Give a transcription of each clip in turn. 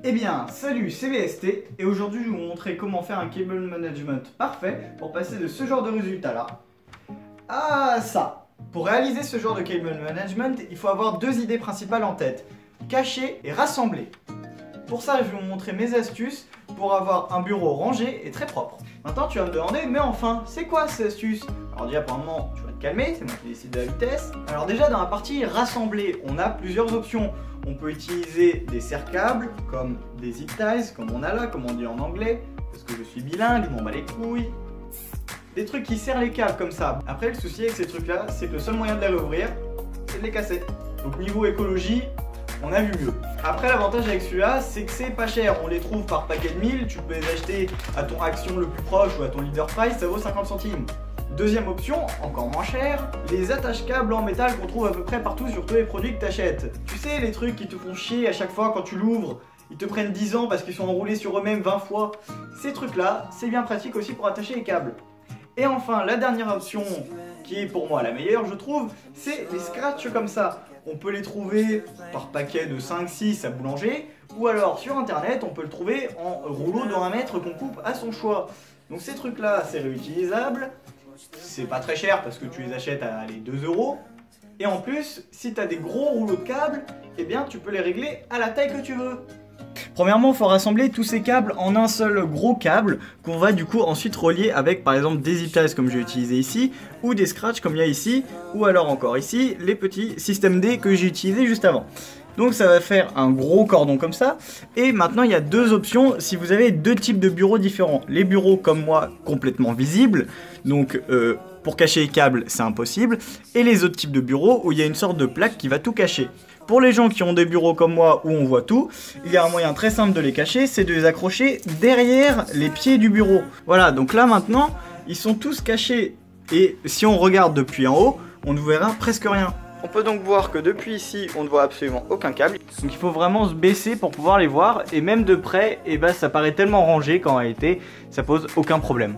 Eh bien, salut, c'est VST et aujourd'hui je vais vous montrer comment faire un cable management parfait pour passer de ce genre de résultat là à ça. Pour réaliser ce genre de cable management, il faut avoir deux idées principales en tête, cacher et rassembler. Pour ça, je vais vous montrer mes astuces pour avoir un bureau rangé et très propre. Maintenant, tu vas me demander, mais enfin, c'est quoi ces astuces? Alors déjà, pour un moment, tu vas te calmer, c'est moi qui décide de la vitesse. Alors déjà, dans la partie rassembler, on a plusieurs options. On peut utiliser des serre-câbles, comme des zip ties, comme on a là, comme on dit en anglais, parce que je suis bilingue, je m'en bats les couilles. Des trucs qui serrent les câbles comme ça. Après, le souci avec ces trucs-là, c'est que le seul moyen de les rouvrir, c'est de les casser. Donc niveau écologie, on a vu mieux. Après, l'avantage avec celui-là, c'est que c'est pas cher. On les trouve par paquet de 1000, tu peux les acheter à ton Action le plus proche ou à ton Leader Price, ça vaut 50 centimes. Deuxième option, encore moins cher, les attaches câbles en métal qu'on trouve à peu près partout sur tous les produits que tu achètes. Tu sais, les trucs qui te font chier à chaque fois quand tu l'ouvres, ils te prennent 10 ans parce qu'ils sont enroulés sur eux-mêmes 20 fois. Ces trucs-là, c'est bien pratique aussi pour attacher les câbles. Et enfin, la dernière option, qui est pour moi la meilleure, je trouve, c'est les scratchs comme ça. On peut les trouver par paquet de 5-6 à boulanger, ou alors sur internet, on peut le trouver en rouleau de 1 mètre qu'on coupe à son choix. Donc ces trucs-là, c'est réutilisable. C'est pas très cher parce que tu les achètes à les 2 €. Et en plus, si tu as des gros rouleaux de câbles, eh bien tu peux les régler à la taille que tu veux. Premièrement, il faut rassembler tous ces câbles en un seul gros câble qu'on va du coup ensuite relier avec par exemple des zip ties comme j'ai utilisé ici, ou des scratchs comme il y a ici, ou alors encore ici, les petits système D que j'ai utilisé juste avant. Donc ça va faire un gros cordon comme ça. Et maintenant il y a deux options si vous avez deux types de bureaux différents. Les bureaux comme moi complètement visibles, donc pour cacher les câbles c'est impossible. Et les autres types de bureaux où il y a une sorte de plaque qui va tout cacher. Pour les gens qui ont des bureaux comme moi où on voit tout, il y a un moyen très simple de les cacher, c'est de les accrocher derrière les pieds du bureau. Voilà, donc là maintenant ils sont tous cachés. Et si on regarde depuis en haut, on ne verra presque rien. On peut donc voir que depuis ici, on ne voit absolument aucun câble. Donc il faut vraiment se baisser pour pouvoir les voir. Et même de près, eh ben, ça paraît tellement rangé qu'en réalité, ça pose aucun problème.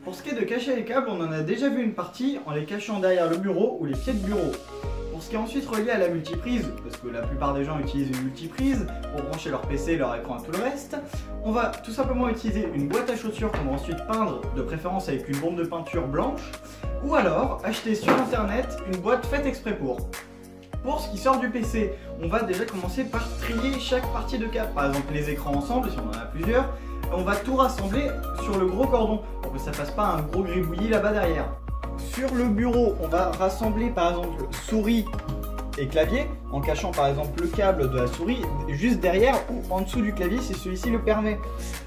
Pour ce qui est de cacher les câbles, on en a déjà vu une partie en les cachant derrière le bureau ou les pieds de bureau. Pour ce qui est ensuite relié à la multiprise, parce que la plupart des gens utilisent une multiprise pour brancher leur PC, leur écran et tout le reste, on va tout simplement utiliser une boîte à chaussures qu'on va ensuite peindre, de préférence avec une bombe de peinture blanche, ou alors acheter sur internet une boîte faite exprès pour. Pour ce qui sort du PC, on va déjà commencer par trier chaque partie de câble, par exemple les écrans ensemble si on en a plusieurs, on va tout rassembler sur le gros cordon pour que ça fasse pas un gros gribouillis là-bas derrière. Sur le bureau, on va rassembler par exemple souris et clavier en cachant par exemple le câble de la souris juste derrière ou en dessous du clavier si celui-ci le permet.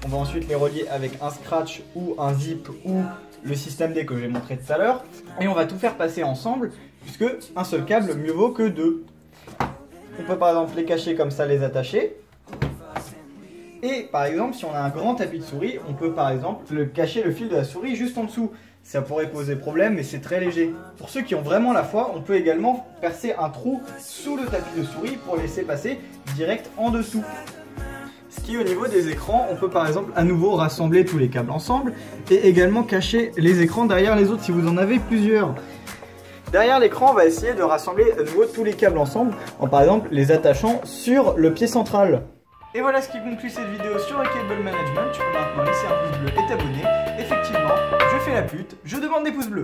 On va ensuite les relier avec un scratch ou un zip ou le système D que j'ai montré tout à l'heure et on va tout faire passer ensemble puisque un seul câble mieux vaut que deux. On peut par exemple les cacher comme ça, les attacher. Et par exemple, si on a un grand tapis de souris, on peut par exemple cacher le fil de la souris juste en dessous. Ça pourrait poser problème, mais c'est très léger. Pour ceux qui ont vraiment la foi, on peut également percer un trou sous le tapis de souris pour laisser passer direct en dessous. Ce qui est au niveau des écrans, on peut par exemple à nouveau rassembler tous les câbles ensemble et également cacher les écrans derrière les autres si vous en avez plusieurs. Derrière l'écran, on va essayer de rassembler à nouveau tous les câbles ensemble en par exemple les attachant sur le pied central. Et voilà ce qui conclut cette vidéo sur le cable management. Tu peux maintenant laisser un pouce bleu et t'abonner. Effectivement, je fais la pute, je demande des pouces bleus.